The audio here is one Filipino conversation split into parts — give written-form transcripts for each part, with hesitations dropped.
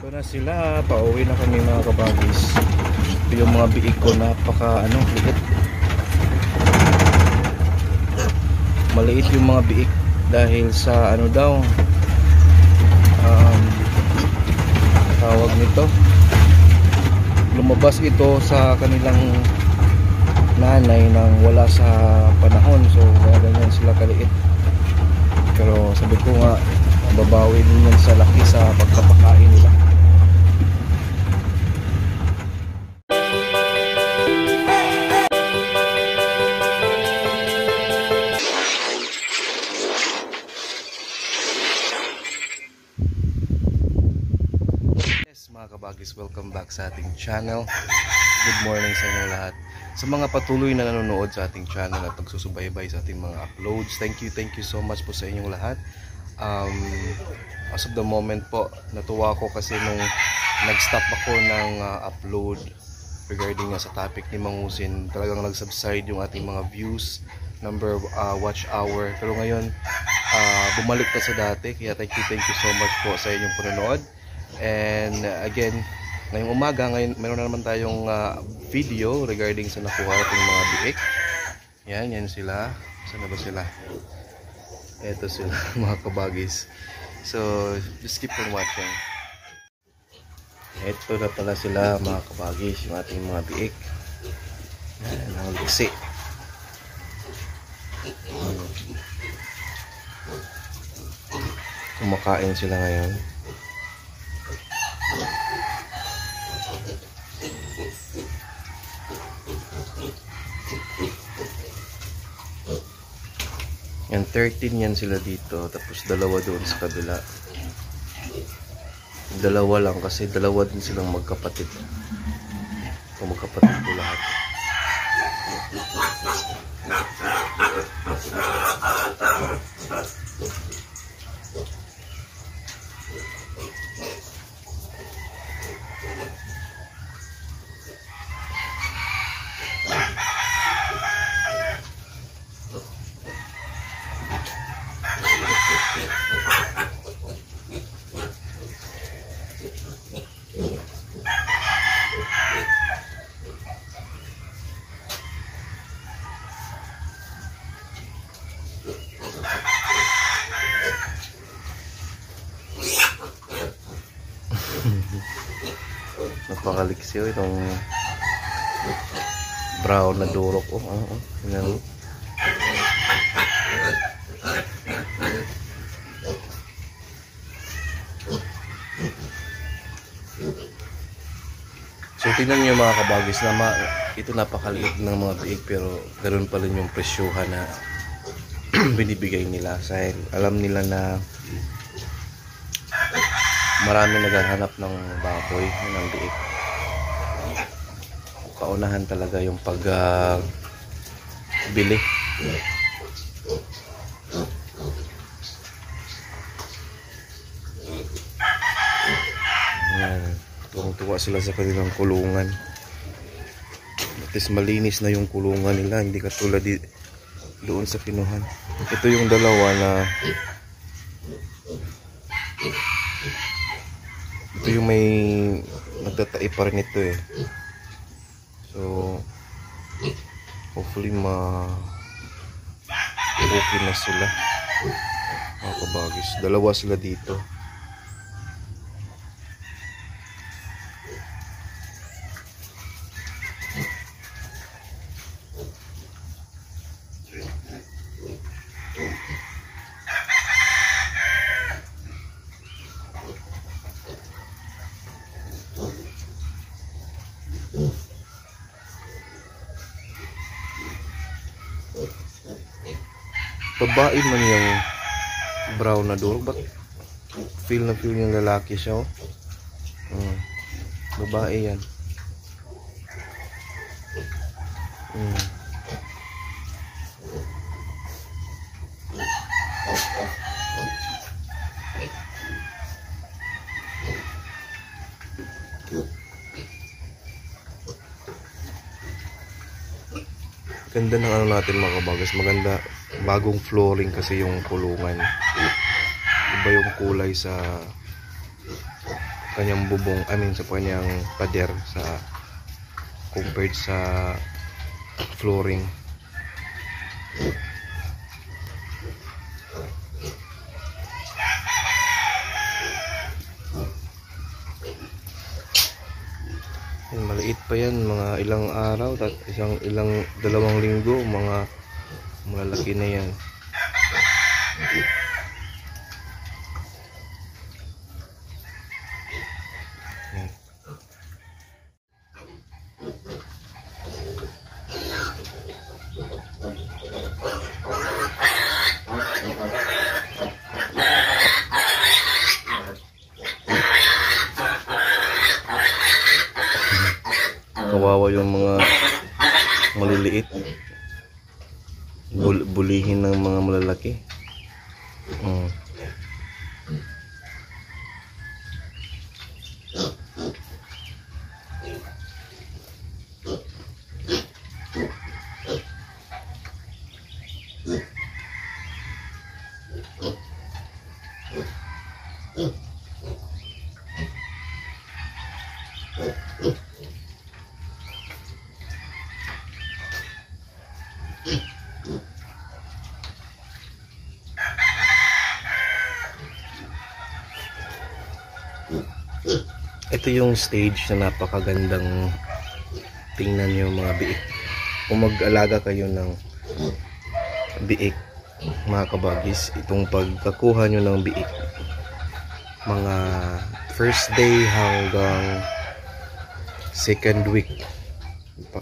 Ito na sila, pauwi na kami mga kabagis. Ito yung mga biig ko, napaka liit. Maliit yung mga biik dahil sa tawag nito, lumabas ito sa kanilang nanay nang wala sa panahon, so ganyan sila kaliit. Pero sabi ko nga, babawi din yan sa laki sa pagkapakain nila. Mga kabagis, welcome back sa ating channel. Good morning sa inyo lahat. Sa mga patuloy na nanonood sa ating channel at nagsusubaybay sa ating mga uploads, thank you so much po sa inyong lahat. As of the moment po, natuwa ako kasi nung nag-stop ako ng upload regarding sa topic ni Mang Husin, talagang nag-subside yung ating mga views, watch hour. Pero ngayon, bumalik na sa dati, kaya thank you so much po sa inyong panonood. And again, ngayong umaga, meron na naman tayong video regarding sa nakuha nating mga biik. Yan sila. Saan na ba sila? Eto sila mga kabagis. So just keep on watching. Eto na pala sila mga kabagis, yung ating mga biik. Yan, ang liksi. Kumakain sila ngayon. Yan, 13 yan sila dito, tapos dalawa doon sa kabila. Dalawa lang kasi dalawa din silang magkapatid. O magkapatid po lahat. Napakaliksiyo itong brown na durok. Yan. So tingnan niyo mga kabagis na ito napakaliit ng mga biig, pero ganoon pa rin yung presyuhan na binibigay nila dahil alam nila na marami naghahanap ng baboy ng biik. Kaunahan talaga yung bili. Tuwang-tuwa sila sa kanilang kulungan. At least malinis na yung kulungan nila, hindi katulad doon sa kinuhan. Ito yung dalawa na ito yung may nagtatai pa rin ito eh. So hopefully okay na sila mga kabagis. Dalawa sila dito. Babae man yung brown na durok, but feel yung lalaki siya. Babae yan. Ganda ng ano natin mga kabagas. Maganda, bagong flooring kasi yung kulungan. Iba yung kulay sa kanyang bubong, sa kanyang pader sa compared sa flooring. Maliit pa yan, mga ilang araw, dalawang linggo, mga malalaki na yan. Kawawa yung mga maliliit, bulihin ng mga malalaki. Ito yung stage na napakagandang tingnan yung mga biik. Kung mag-alaga kayo ng biik, mga kabagis, itong pagkakuha nyo ng biik, mga first day hanggang second week,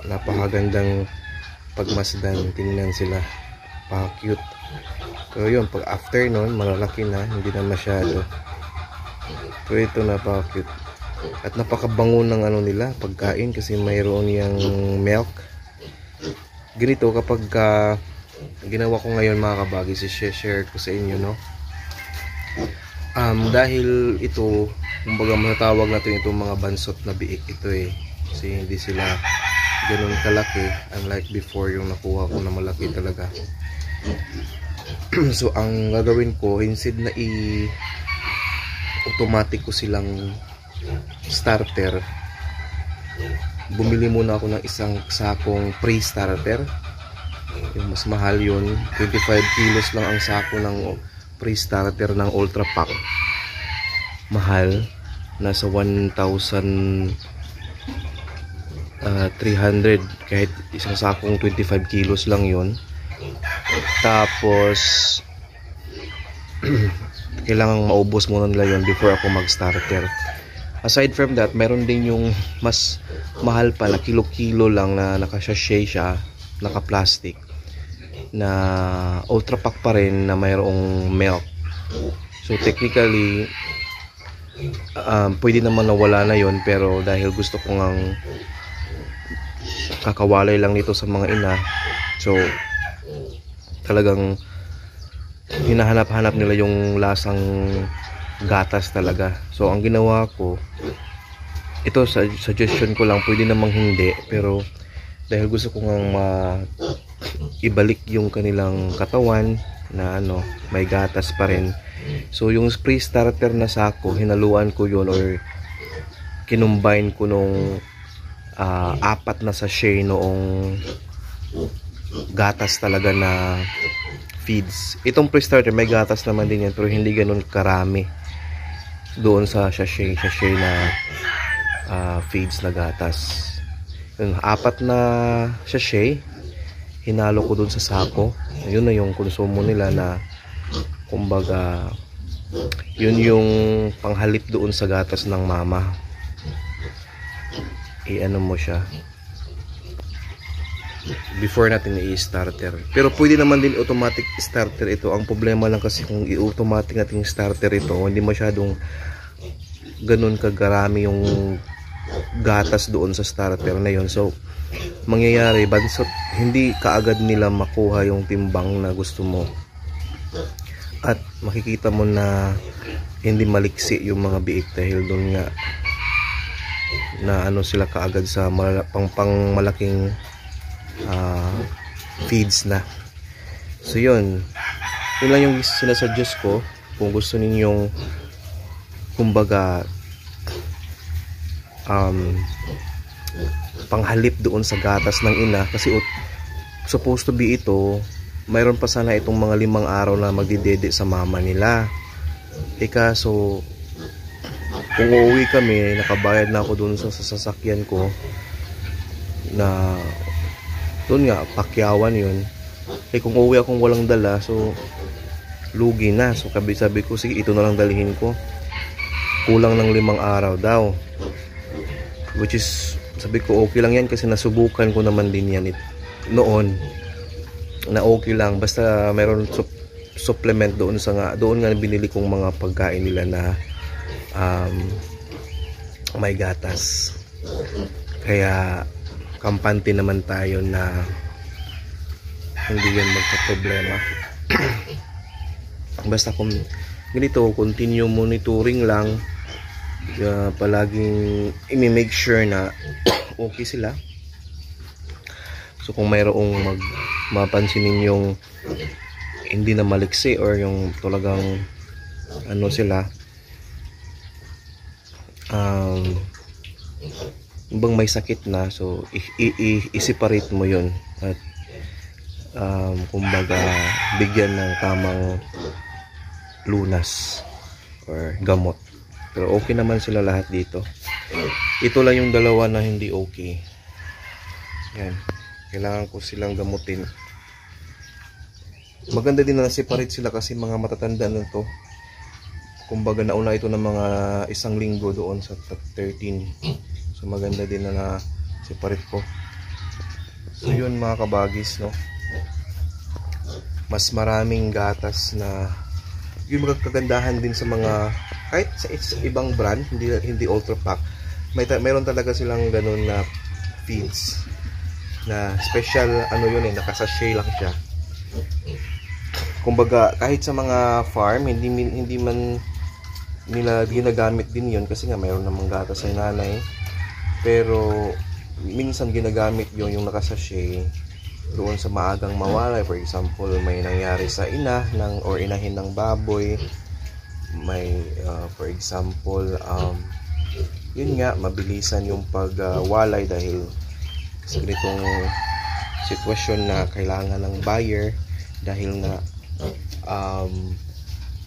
napakagandang pagmasdan. Tingnan sila, pa-cute. Pero yun, pag after nun, malalaki na, hindi na masyado. Pero ito napaka-cute. At napakabango ng nila, pagkain, kasi mayroon yung milk. Ganito kapag ginawa ko ngayon, mga kabagis, i-share ko sa inyo, no? Dahil ito, kumbaga matatawag natin itong mga bansot na biik ito kasi hindi sila ganun kalaki, unlike before yung nakuha ko na malaki talaga. So ang gagawin ko, instead na automatic ko silang starter, bumili muna ako ng isang sakong pre-starter. Yung mas mahal yun, 25 kilos lang ang sako ng pre-starter ng Ultra Pack. Mahal, nasa 1,300 kahit isang sakong 25 kilos lang yun. Tapos kailangang maubos muna nila yun before ako mag-starter. Aside from that, meron din yung mas mahal pa na kilo-kilo lang na naka-sachet siya, naka-plastic, na Ultra Pack pa rin na mayroong milk. So technically, pwede naman nawala na yon, pero dahil gusto ko ngang kakawalay lang nito sa mga ina, so talagang hinahanap-hanap nila yung lasang gatas talaga. So ang ginawa ko, ito suggestion ko lang, pwede namang hindi, pero dahil gusto ko ngang ibalik yung kanilang katawan na may gatas pa rin. So yung pre-starter na sako, hinaluan ko yun or kinumbine ko nung 4 na sachet noong gatas talaga na feeds. Itong pre-starter may gatas naman din yan, pero hindi ganun karami doon sa sachet na feeds na gatas. Yung 4 na sachet, hinalo ko doon sa sako. Yun na yung konsumo nila, na kumbaga yun yung panghalip doon sa gatas ng mama. Mo siya before natin i-starter. Pero pwede naman din automatic starter ito. Ang problema lang kasi kung i-automatic natin starter ito, hindi masyadong ganun kagarami yung gatas doon sa starter na yon. So mangyayari, bansot, hindi kaagad nila makuha yung timbang na gusto mo, at makikita mo na hindi maliksi yung mga biik dahil doon nga na sila kaagad sa pang malaking feeds na. So yun lang yung sinasuggest ko kung gusto ninyong kumbaga panghalip doon sa gatas ng ina, kasi supposed to be ito, mayroon pa sana itong mga 5 araw na magdidede sa mama nila. Kaso kung uuwi kami, nakabayad na ako doon sa sasakyan ko na doon nga, Pakyawan yun. Kung uuwi akong walang dala, so lugi na. So sabi ko, sige, ito na lang dalhin ko. Kulang ng 5 araw daw, which is, sabi ko okay lang yan kasi nasubukan ko naman din yan noon na okay lang, basta meron supplement doon nga binili kong mga pagkain nila na may gatas. Kaya kampante naman tayo na hindi yan magka-problema. Basta kung ganito, continue monitoring lang, palaging i-make sure na okay sila. So kung mayroong mapansin ninyong hindi na maliksi or yung talagang ano sila, bang may sakit na, so i-separate mo yun at kumbaga bigyan ng tamang lunas or gamot. Pero okay naman sila lahat dito. Ito lang yung dalawa na hindi okay. Yan, kailangan ko silang gamutin. Maganda din na separate sila kasi mga matatanda na to. Kumbaga nauna ito ng mga 1 linggo doon sa 13. So maganda din na separate ko. So yun mga kabagis, no, mas maraming gatas na yung magkagandahan din sa mga kahit sa ibang brand, hindi Ultra Pack, mayroon talaga silang ganun na feeds na special, ano yun nakasachet lang siya. Kumbaga kahit sa mga farm hindi man nila ginagamit din yun kasi nga mayroon namang gatas sa nanay, pero minsan ginagamit yun yung nakasachet doon sa maagang mawalay. For example, may nangyari sa ina or inahin ng baboy, may for example yun nga, mabilisan yung pagwalay dahil sa ganitong sitwasyon na kailangan ng buyer dahil nga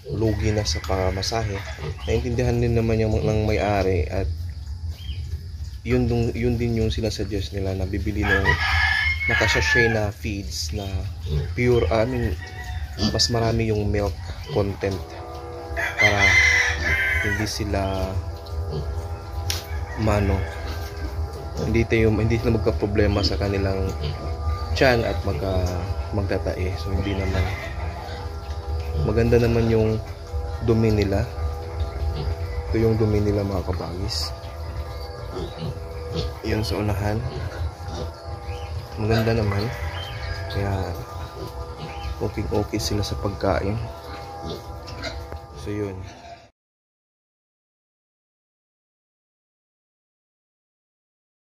lugi na sa pamasahe. Naintindihan din naman yung ng may-ari at yun din yung sinasuggest nila na bibili ng nakasachet na feeds na pure, mas marami yung milk content para hindi sila hindi sila magka-problema sa kanilang tiyan at magtatae. So hindi naman, maganda naman yung dumi nila. Ito yung dumi nila mga kabagis, yun sa unahan, maganda naman. Kaya okay sila sa pagkain. So yun.